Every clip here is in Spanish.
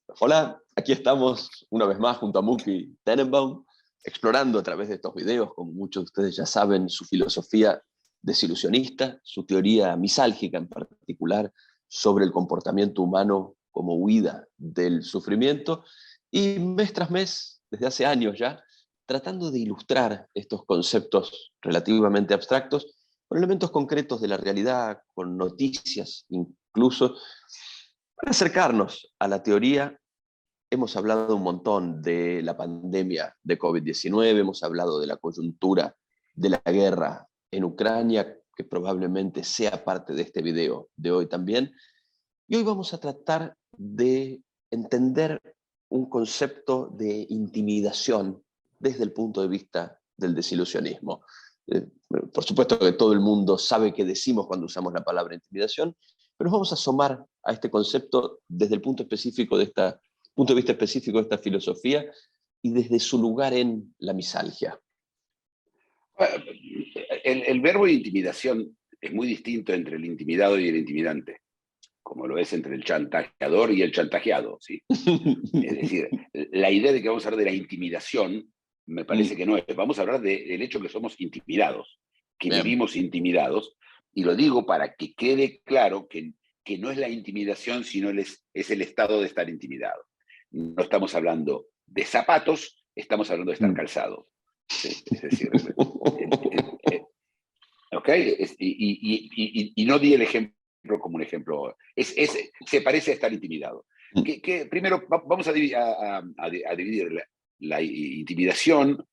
Hola, aquí estamos una vez más junto a Muki Tenenbaum, explorando a través de estos videos, como muchos de ustedes ya saben, su filosofía desilusionista, su teoría misálgica en particular sobre el comportamiento humano como huida del sufrimiento, y mes tras mes, desde hace años ya, tratando de ilustrar estos conceptos relativamente abstractos con elementos concretos de la realidad, con noticias incluso, para acercarnos a la teoría. Hemos hablado un montón de la pandemia de COVID-19, hemos hablado de la coyuntura de la guerra en Ucrania, que probablemente sea parte de este video de hoy también. Y hoy vamos a tratar de entender un concepto de intimidación desde el punto de vista del desilusionismo. Por supuesto que todo el mundo sabe qué decimos cuando usamos la palabra intimidación, pero nos vamos a asomar a este concepto desde el punto de vista específico de esta filosofía y desde su lugar en la misalgia. El verbo intimidación es muy distinto entre el intimidado y el intimidante, como lo es entre el chantajeador y el chantajeado, ¿sí? Es decir, la idea de que vamos a hablar de la intimidación me parece que no es. Vamos a hablar del hecho que somos intimidados, que Bien. vivimos intimidados, y lo digo para que quede claro que no es la intimidación, sino es el estado de estar intimidado. No estamos hablando de zapatos, estamos hablando de estar calzado. ¿Sí? Es decir, ¿ok? Y no di el ejemplo como un ejemplo. Se parece a estar intimidado. Primero vamos a dividir la intimidación,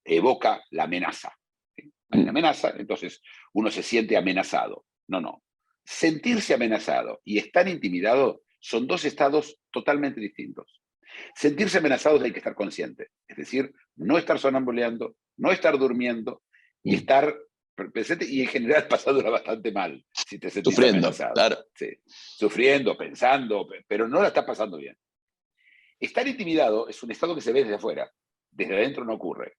evoca la amenaza. ¿Sí? Hay una amenaza, entonces uno se siente amenazado. No. Sentirse amenazado y estar intimidado son dos estados totalmente distintos. Sentirse amenazados hay que estar consciente, es decir, no estar sonambuleando, no estar durmiendo y estar presente y en general pasándola bastante mal si te sentís Sufriendo, amenazado. claro. Sí. Sufriendo, pensando, pero no la estás pasando bien. Estar intimidado es un estado que se ve desde afuera, desde adentro no ocurre.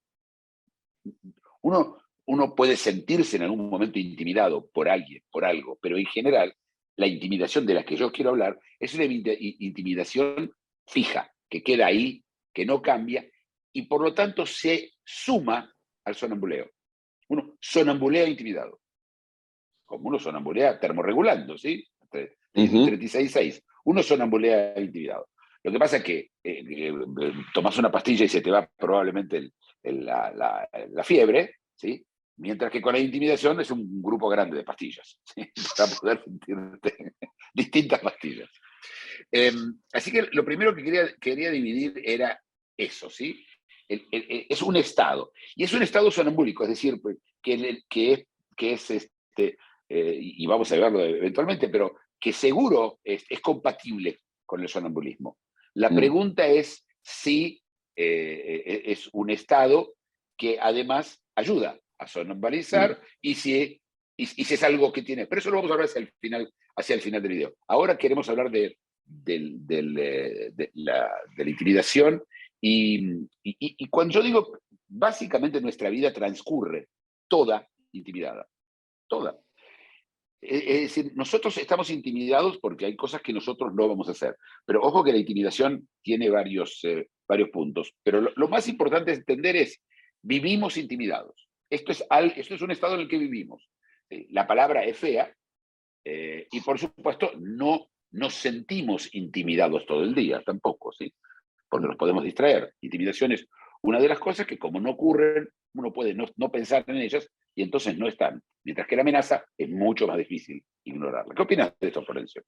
Uno puede sentirse en algún momento intimidado por alguien, por algo, pero en general la intimidación de la que yo quiero hablar es una intimidación fija, que queda ahí, que no cambia, y por lo tanto se suma al sonambuleo. Uno sonambulea intimidado, como uno sonambulea termorregulando, ¿sí? 36,6. Uno sonambulea intimidado. Lo que pasa es que tomás una pastilla y se te va probablemente la fiebre, ¿sí? Mientras que con la intimidación es un grupo grande de pastillas, ¿sí? Para poder sentirte distintas pastillas. Así que lo primero que quería dividir era eso, ¿sí? Es un estado. Y es un estado sonambúlico, es decir, que es y vamos a verlo eventualmente, pero que seguro es compatible con el sonambulismo. La pregunta es si es un estado que además ayuda a sonambulizar y si es algo que tiene. Pero eso lo vamos a hablar hacia el final del video. Ahora queremos hablar de la intimidación y cuando yo digo, básicamente nuestra vida transcurre toda intimidada, toda. Es decir, nosotros estamos intimidados porque hay cosas que nosotros no vamos a hacer. Pero ojo que la intimidación tiene varios puntos. Pero lo más importante de entender es, vivimos intimidados. Esto es un estado en el que vivimos. La palabra es fea y por supuesto no nos sentimos intimidados todo el día tampoco, ¿sí? Porque nos podemos distraer. Intimidación es una de las cosas que como no ocurren, uno puede no pensar en ellas y entonces no están. Mientras que la amenaza es mucho más difícil ignorarla. ¿Qué opinas de esto, Florencio?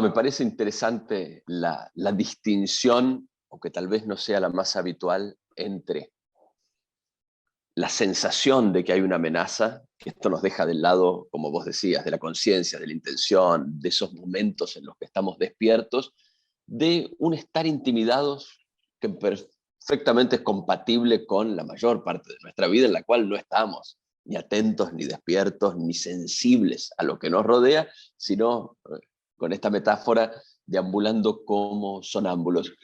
Me parece interesante la distinción, aunque tal vez no sea la más habitual, entre la sensación de que hay una amenaza, que esto nos deja del lado, como vos decías, de la conciencia, de la intención, de esos momentos en los que estamos despiertos, de un estar intimidados que perfectamente es compatible con la mayor parte de nuestra vida en la cual no estamos ni atentos, ni despiertos, ni sensibles a lo que nos rodea, sino con esta metáfora deambulando como sonámbulos.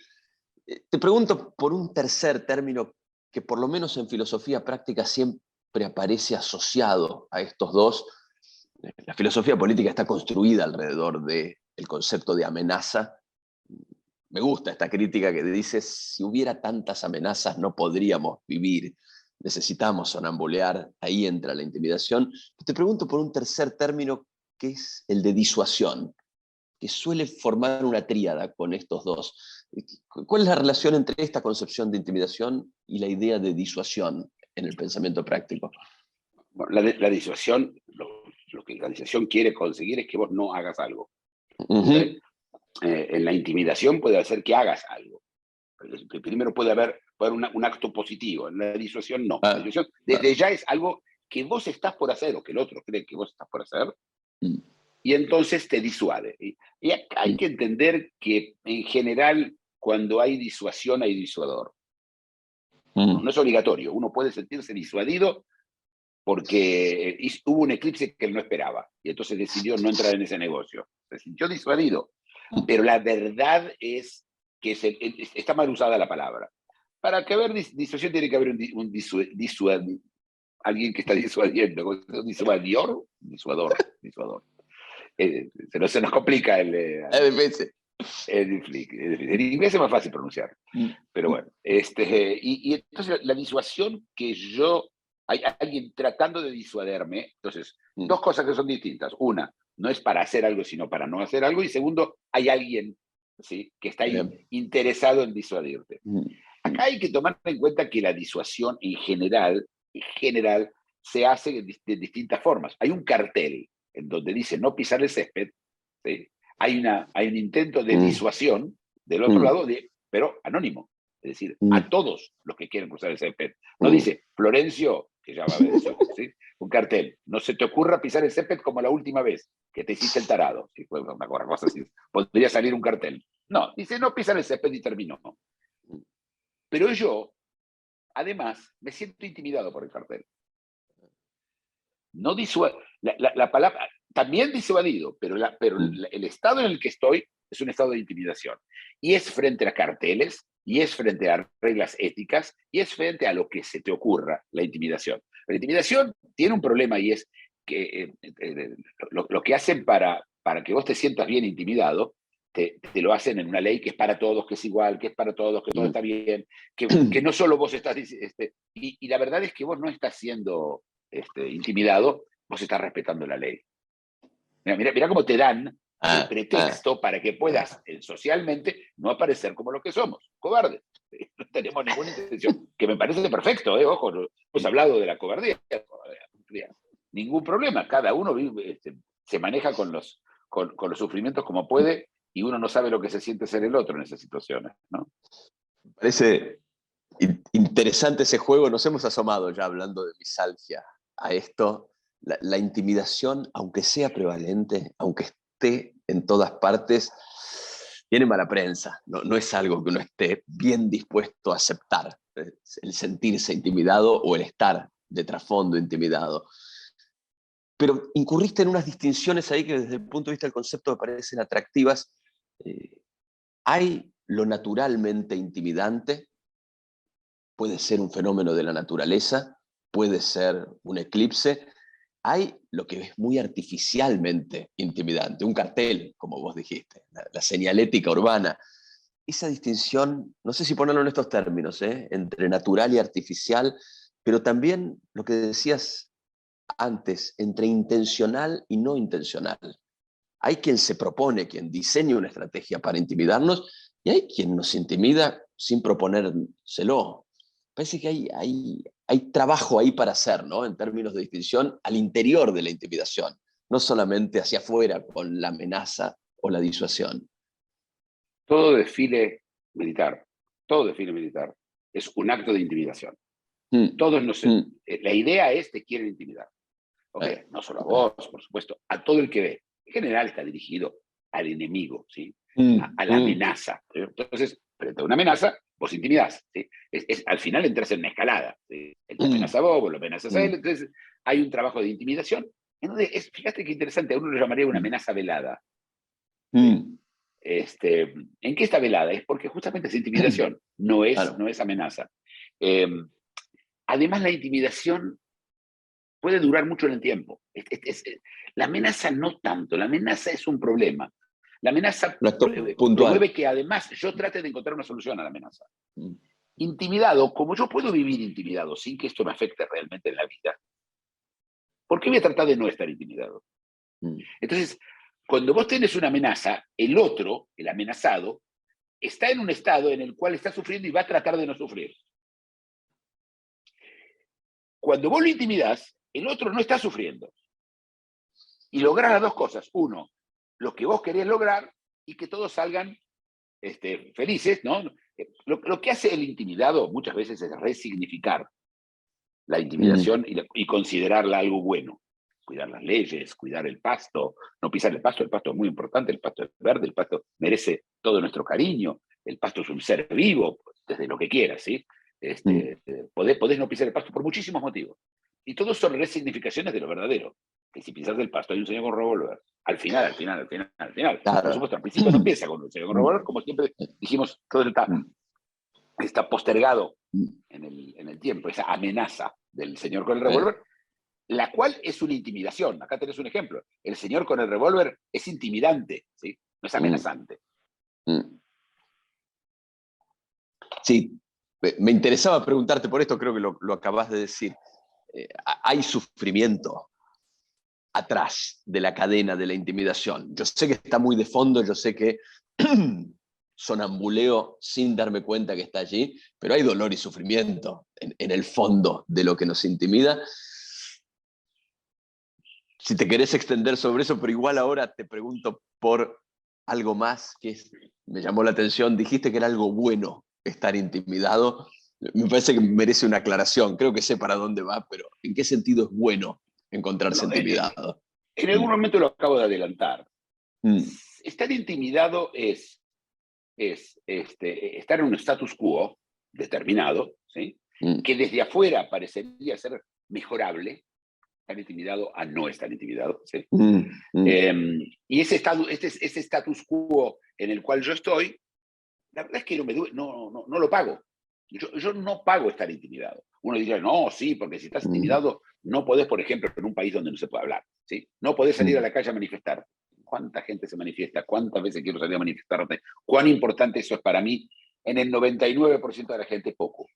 Te pregunto por un tercer término que por lo menos en filosofía práctica siempre aparece asociado a estos dos. La filosofía política está construida alrededor del concepto de amenaza. me gusta esta crítica que dice, si hubiera tantas amenazas no podríamos vivir, necesitamos sonambulear, ahí entra la intimidación. Te pregunto por un tercer término, que es el de disuasión, que suele formar una tríada con estos dos. ¿Cuál es la relación entre esta concepción de intimidación y la idea de disuasión en el pensamiento práctico? Bueno, la disuasión, lo que la disuasión quiere conseguir es que vos no hagas algo. Uh-huh. En la intimidación puede hacer que hagas algo. Primero puede haber un acto positivo, en la disuasión no. La disuasión desde ya es algo que vos estás por hacer o que el otro cree que vos estás por hacer, y entonces te disuade. Y acá hay que entender que en general cuando hay disuasión hay disuador. No es obligatorio, uno puede sentirse disuadido porque hubo un eclipse que él no esperaba y entonces decidió no entrar en ese negocio. Se sintió disuadido, pero la verdad es que está mal usada la palabra. Para que haber disuasión tiene que haber alguien que está disuadiendo, un disuador. Se nos complica Es difícil. es difícil. En inglés es más fácil pronunciar. Pero bueno, y entonces la disuasión que hay alguien tratando de disuaderme, entonces, dos cosas que son distintas. Una, no es para hacer algo, sino para no hacer algo. Y segundo, hay alguien, ¿sí?, que está interesado en disuadirte. Acá hay que tomar en cuenta que la disuasión en general se hace de distintas formas. Hay un cartel en donde dice no pisar el césped, ¿sí? Hay un intento de disuasión del otro lado, pero anónimo. Es decir, a todos los que quieren cruzar el césped. No dice, Florencio, que ya va a ver eso, ¿sí?, un cartel, no se te ocurra pisar el césped como la última vez que te hiciste el tarado. ¿Sí? Fue una cosa así. Podría salir un cartel. No, dice, no pisar el césped y terminó. Pero yo, además, me siento intimidado por el cartel. No la palabra, también disuadido, pero el estado en el que estoy es un estado de intimidación. Y es frente a carteles, y es frente a reglas éticas, y es frente a lo que se te ocurra, la intimidación. La intimidación tiene un problema y es que lo que hacen para que vos te sientas bien intimidado, te lo hacen en una ley que es para todos, que es igual, que es para todos, que todo está bien, que no solo vos estás... y la verdad es que vos no estás siendo intimidado, vos estás respetando la ley. Mira cómo te dan el pretexto para que puedas socialmente no aparecer como lo que somos, cobardes. No tenemos ninguna intención, que me parece perfecto, ojo, no hemos hablado de la cobardía. Ningún problema, cada uno vive, se maneja con los sufrimientos como puede y uno no sabe lo que se siente ser el otro en esas situaciones, ¿no? Parece interesante ese juego. Nos hemos asomado ya hablando de misalgia a esto. La intimidación, aunque sea prevalente, aunque esté en todas partes, tiene mala prensa. No es algo que uno esté bien dispuesto a aceptar, el sentirse intimidado o el estar de trasfondo intimidado. Pero incurriste en unas distinciones ahí que desde el punto de vista del concepto me parecen atractivas. Hay lo naturalmente intimidante, puede ser un fenómeno de la naturaleza, puede ser un eclipse. Hay lo que es muy artificialmente intimidante, un cartel, como vos dijiste, la señalética urbana. Esa distinción, no sé si ponerlo en estos términos, entre natural y artificial, pero también lo que decías antes, entre intencional y no intencional. Hay quien se propone, quien diseña una estrategia para intimidarnos, y hay quien nos intimida sin proponérselo. Parece que hay trabajo ahí para hacer, ¿no?, en términos de distinción al interior de la intimidación, no solamente hacia afuera con la amenaza o la disuasión. Todo desfile militar es un acto de intimidación. Todos la idea es te quieren intimidar. Okay, no solo a vos, por supuesto, a todo el que ve. En general está dirigido al enemigo, ¿sí? A la amenaza. Entonces, frente a una amenaza, vos intimidás, ¿sí? Al final entras en una escalada, ¿sí? Él te amenaza a vos lo amenazas a él, entonces hay un trabajo de intimidación. Entonces, fíjate qué interesante, a uno lo llamaría una amenaza velada. ¿Sí? ¿En qué está velada? Es porque justamente es intimidación, no es amenaza. Además, la intimidación puede durar mucho en el tiempo. La amenaza no tanto, la amenaza es un problema. La amenaza Un actor puntual. promueve que además yo trate de encontrar una solución a la amenaza. Mm. Intimidado, como yo puedo vivir intimidado sin que esto me afecte realmente en la vida, ¿por qué voy a tratar de no estar intimidado? Mm. Entonces, cuando vos tenés una amenaza, el otro, el amenazado, está en un estado en el cual está sufriendo y va a tratar de no sufrir. Cuando vos lo intimidás, el otro no está sufriendo. Y lográs las dos cosas. Uno, lo que vos querés lograr y que todos salgan felices, ¿no? Lo que hace el intimidado muchas veces es resignificar la intimidación y considerarla algo bueno. Cuidar las leyes, cuidar el pasto, no pisar el pasto es muy importante, el pasto es verde, el pasto merece todo nuestro cariño, el pasto es un ser vivo, desde lo que quieras, ¿sí? Podés no pisar el pasto por muchísimos motivos. Y todos son resignificaciones de lo verdadero. Que si pisas el pasto hay un señor con revólver. Al final. Claro. Por supuesto, al principio no empieza con un señor con revólver, como siempre dijimos, todo está postergado en el tiempo, esa amenaza del señor con el revólver, la cual es una intimidación. Acá tenés un ejemplo. El señor con el revólver es intimidante, ¿sí? No es amenazante. Sí, me interesaba preguntarte por esto, creo que lo acabas de decir. Hay sufrimiento atrás de la cadena de la intimidación. Yo sé que está muy de fondo, yo sé que sonambuleo sin darme cuenta que está allí, pero hay dolor y sufrimiento en el fondo de lo que nos intimida. Si te querés extender sobre eso, pero igual ahora te pregunto por algo más que me llamó la atención. Dijiste que era algo bueno estar intimidado. Me parece que merece una aclaración. Creo que sé para dónde va, pero ¿en qué sentido es bueno encontrarse intimidado? En algún momento lo acabo de adelantar. Estar intimidado es estar en un status quo determinado, ¿sí? Que desde afuera parecería ser mejorable, estar intimidado a no estar intimidado, ¿sí? Y ese status quo en el cual yo estoy, la verdad es que no lo pago. Yo no pago estar intimidado. Uno diría, no, sí, porque si estás intimidado no podés, por ejemplo, en un país donde no se puede hablar, ¿sí? No podés salir a la calle a manifestar. ¿Cuánta gente se manifiesta? ¿Cuántas veces quiero salir a manifestarte? ¿Cuán importante eso es para mí? En el 99% de la gente, poco.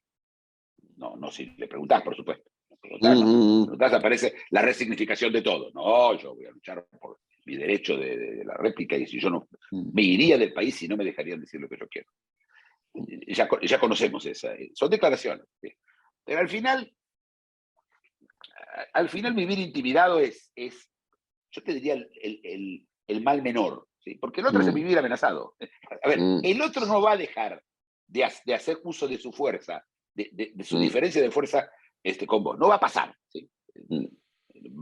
No, si le preguntás, por supuesto. Preguntás, aparece la resignificación de todo. No, yo voy a luchar por mi derecho de la réplica y si yo no me iría del país si no me dejarían decir lo que yo quiero. Ya conocemos esa. Son declaraciones. ¿Sí? Pero al final vivir intimidado es yo te diría, el mal menor. ¿Sí? Porque el otro es vivir amenazado. A ver, el otro no va a dejar de hacer uso de su fuerza, de su diferencia de fuerza con vos. No va a pasar. ¿Sí?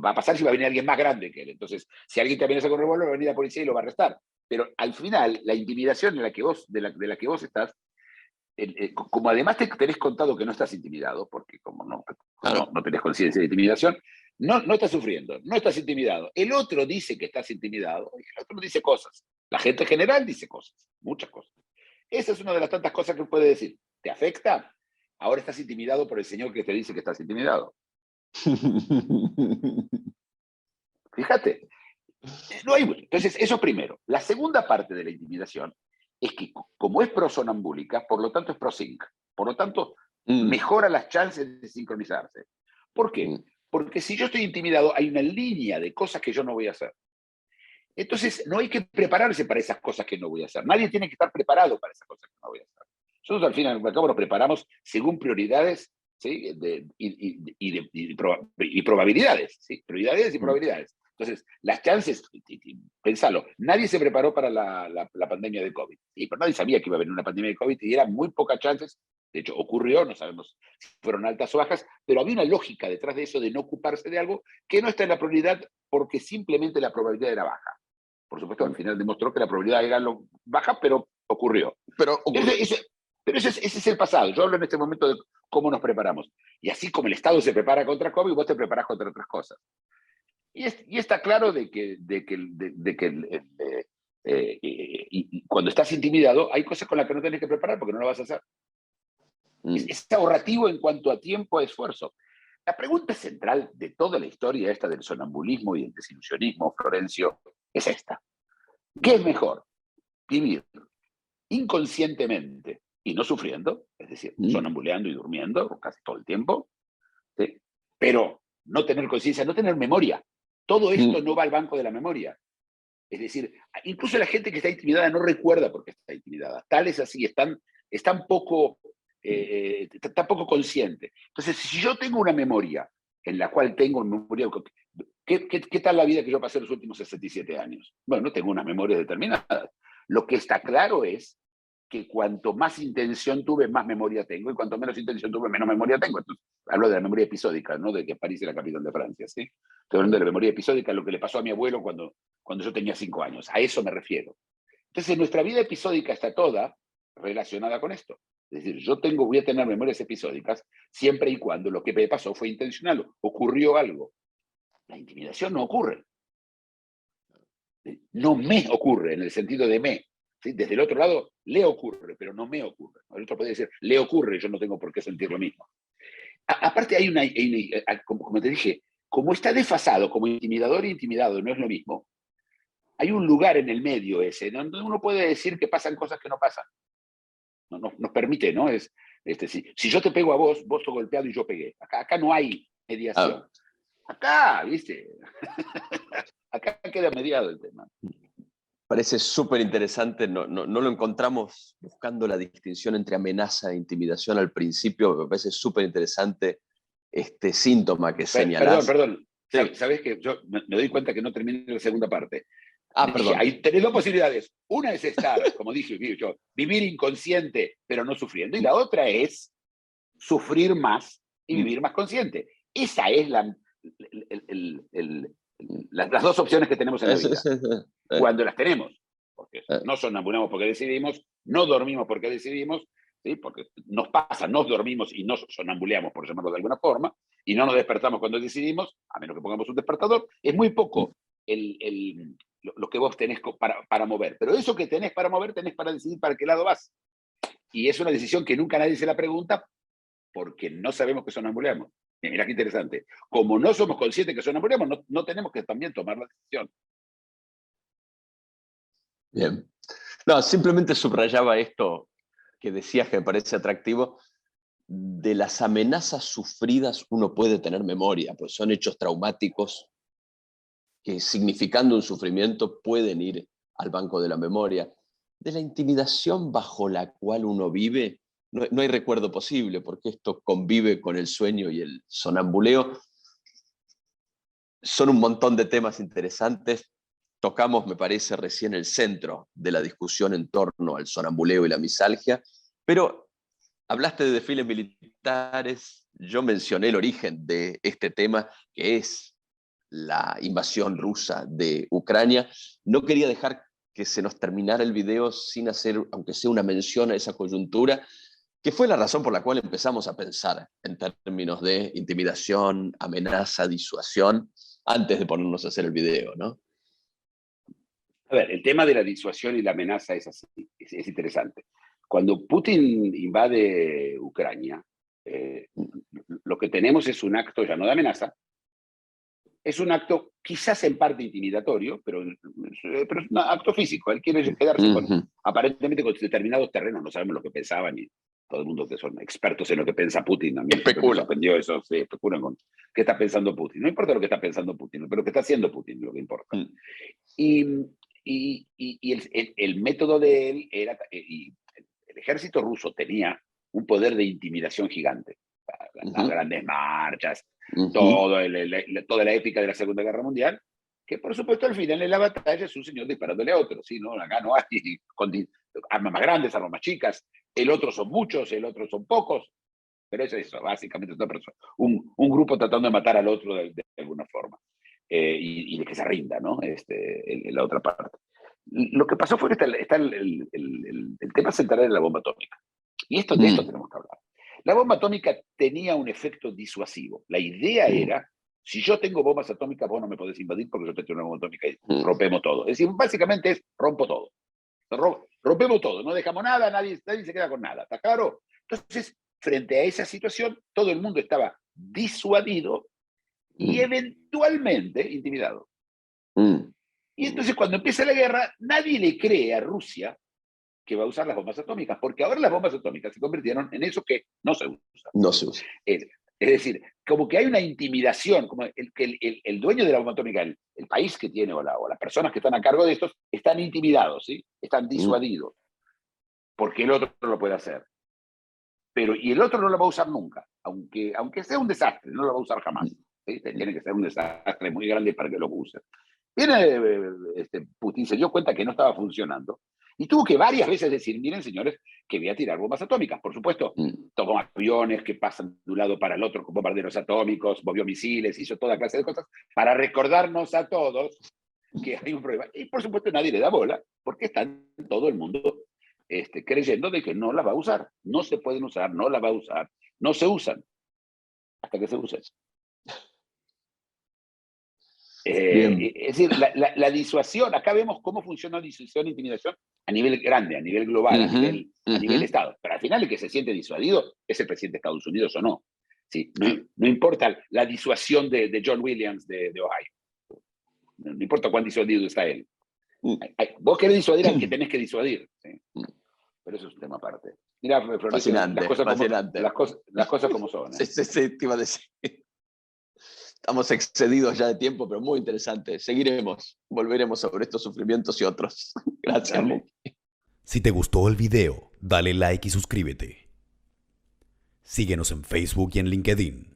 Va a pasar si va a venir alguien más grande que él. Entonces, si alguien te amenaza con revólver, va a venir la policía y lo va a arrestar. Pero al final, la intimidación de la que vos estás, como además te tenés contado que no estás intimidado, porque como no tenés conciencia de intimidación, no estás sufriendo, no estás intimidado. El otro dice que estás intimidado y el otro dice cosas. La gente en general dice cosas, muchas cosas. Esa es una de las tantas cosas que puede decir. ¿Te afecta? Ahora estás intimidado por el señor que te dice que estás intimidado. Fíjate. Entonces, eso primero. La segunda parte de la intimidación es que como es prosonambúlica, por lo tanto es prosync. Por lo tanto, mejora las chances de sincronizarse. ¿Por qué? Porque si yo estoy intimidado, hay una línea de cosas que yo no voy a hacer. Entonces, no hay que prepararse para esas cosas que no voy a hacer. Nadie tiene que estar preparado para esas cosas que no voy a hacer. Nosotros al fin y al cabo nos preparamos según prioridades, ¿sí? y probabilidades. ¿Sí? Prioridades y probabilidades. Entonces, las chances, pensalo, nadie se preparó para la pandemia de COVID, ¿sí? Pero nadie sabía que iba a haber una pandemia de COVID y eran muy pocas chances. De hecho, ocurrió, no sabemos si fueron altas o bajas, pero había una lógica detrás de eso de no ocuparse de algo que no está en la prioridad porque simplemente la probabilidad era baja. Por supuesto, al final demostró que la probabilidad era baja, pero ocurrió. Pero ocurrió. Pero ese es el pasado. Yo hablo en este momento de cómo nos preparamos. Y así como el Estado se prepara contra COVID, vos te preparás contra otras cosas. Y está claro de que cuando estás intimidado, hay cosas con las que no tenés que preparar porque no lo vas a hacer. Es ahorrativo en cuanto a tiempo, a esfuerzo. La pregunta central de toda la historia esta del sonambulismo y el desilusionismo, Florencio, es esta. ¿Qué es mejor? vivir inconscientemente y no sufriendo, es decir, sonambuleando y durmiendo casi todo el tiempo, ¿sí? Pero no tener conciencia, no tener memoria. Todo esto no va al banco de la memoria. Es decir, incluso la gente que está intimidada no recuerda por qué está intimidada. Tal es así, están poco consciente. Entonces, si yo tengo una memoria en la cual tengo memoria, ¿qué tal la vida que yo pasé los últimos 67 años? Bueno, tengo unas memorias determinadas. Lo que está claro es que cuanto más intención tuve, más memoria tengo, y cuanto menos intención tuve, menos memoria tengo. Entonces, hablo de la memoria episódica, no de que París era capital de Francia, ¿sí? Estoy hablando de la memoria episódica, lo que le pasó a mi abuelo cuando yo tenía 5 años. A eso me refiero. Entonces, nuestra vida episódica está toda relacionada con esto. Es decir, voy a tener memorias episódicas siempre y cuando lo que me pasó fue intencional, ocurrió algo. La intimidación no ocurre. No me ocurre, en el sentido de me. ¿Sí? Desde el otro lado, le ocurre, pero no me ocurre. El otro puede decir, le ocurre, yo no tengo por qué sentir lo mismo. Aparte, como te dije, como está desfasado, como intimidador e intimidado no es lo mismo, hay un lugar en el medio ese, donde uno puede decir que pasan cosas que no pasan. Nos permite, ¿no? Si yo te pego a vos, vos sos golpeado y yo pegué. Acá no hay mediación. Acá, ¿viste? Acá queda mediado el tema. Parece súper interesante, no lo encontramos buscando la distinción entre amenaza e intimidación al principio, me parece súper interesante este síntoma que señalás. Perdón. Sí. ¿Sabés que yo me doy cuenta que no terminé la segunda parte? Perdón. Hay tenés dos posibilidades. Una es estar, como dije yo, vivir inconsciente, pero no sufriendo. Y la otra es sufrir más y vivir más consciente. Esa es las dos opciones que tenemos en la vida. Cuando las tenemos. Porque no sonambulamos porque decidimos, no dormimos porque decidimos, ¿sí? Porque nos dormimos y nos sonambuleamos, por llamarlo de alguna forma, y no nos despertamos cuando decidimos, a menos que pongamos un despertador. Es muy poco lo que vos tenés para mover. Pero eso que tenés para mover, tenés para decidir para qué lado vas. Y es una decisión que nunca nadie se la pregunta porque no sabemos que sonambuleamos. Mira qué interesante. Como no somos conscientes que sonambuleamos, no tenemos que también tomar la decisión. Bien. No, simplemente subrayaba esto que decías que me parece atractivo. De las amenazas sufridas uno puede tener memoria, pues son hechos traumáticos que, significando un sufrimiento, pueden ir al banco de la memoria. De la intimidación bajo la cual uno vive, no hay recuerdo posible, porque esto convive con el sueño y el sonambuleo. Son un montón de temas interesantes. Tocamos, me parece, recién el centro de la discusión en torno al sonambuleo y la misalgia, pero hablaste de desfiles militares, yo mencioné el origen de este tema, que es la invasión rusa de Ucrania. No quería dejar que se nos terminara el video sin hacer, aunque sea una mención a esa coyuntura, que fue la razón por la cual empezamos a pensar en términos de intimidación, amenaza, disuasión, antes de ponernos a hacer el video, ¿no? A ver, el tema de la disuasión y la amenaza es así, es interesante. Cuando Putin invade Ucrania, lo que tenemos es un acto ya no de amenaza, es un acto quizás en parte intimidatorio, pero es un acto físico. Él quiere quedarse aparentemente con determinados terrenos, no sabemos lo que pensaban, y todo el mundo que son expertos en lo que piensa Putin, a mí me sorprendió eso, sí, especulan con qué está pensando Putin. No importa lo que está pensando Putin, pero lo que está haciendo Putin es lo que importa. Y el método de él era, y el ejército ruso tenía un poder de intimidación gigante. Las grandes marchas, toda la épica de la Segunda Guerra Mundial, que por supuesto al final en la batalla es un señor disparándole a otro, ¿sí? ¿No? Acá no hay armas más grandes, armas más chicas, el otro son muchos, el otro son pocos, pero es eso, básicamente un grupo tratando de matar al otro de alguna forma, y de que se rinda, ¿no? En la otra parte. Lo que pasó fue que está el tema central de la bomba atómica. Y de esto tenemos que hablar. La bomba atómica tenía un efecto disuasivo. La idea era, si yo tengo bombas atómicas, vos no me podés invadir porque yo tengo una bomba atómica y rompemos todo. Es decir, básicamente es rompo todo. Rompemos todo, no dejamos nada, nadie se queda con nada. ¿Está claro? Entonces, frente a esa situación, todo el mundo estaba disuadido y eventualmente intimidado. Y entonces cuando empieza la guerra, nadie le cree a Rusia que va a usar las bombas atómicas, porque ahora las bombas atómicas se convirtieron en eso que no se usa. No se usa. Es decir, como que hay una intimidación, como el dueño de la bomba atómica, el país que tiene o las personas que están a cargo de estos, están intimidados, ¿sí? Están disuadidos, porque el otro no lo puede hacer. Y el otro no lo va a usar nunca, aunque sea un desastre, no lo va a usar jamás. ¿Sí? Tiene que ser un desastre muy grande para que lo use. Viene Putin, se dio cuenta que no estaba funcionando y tuvo que varias veces decir, miren señores, que voy a tirar bombas atómicas. Por supuesto, tomó aviones que pasan de un lado para el otro con bombarderos atómicos, movió misiles, hizo toda clase de cosas para recordarnos a todos que hay un problema. Y por supuesto nadie le da bola, porque está todo el mundo creyendo de que no las va a usar. No se pueden usar, no las va a usar, no se usan hasta que se usen. Es decir, la disuasión, acá vemos cómo funciona la disuasión e intimidación a nivel grande, a nivel global, a nivel Estado. Pero al final el que se siente disuadido es el presidente de Estados Unidos o no. ¿Sí? No importa la disuasión de John Williams de Ohio. No importa cuán disuadido está él. Vos querés disuadir al que tenés que disuadir. ¿Sí? Pero eso es un tema aparte. Mira, Florencio, fascinante, las cosas como son. Sí, te iba a decir. Estamos excedidos ya de tiempo, pero muy interesante. Seguiremos, volveremos sobre estos sufrimientos y otros. Gracias. Si te gustó el video, dale like y suscríbete. Síguenos en Facebook y en LinkedIn.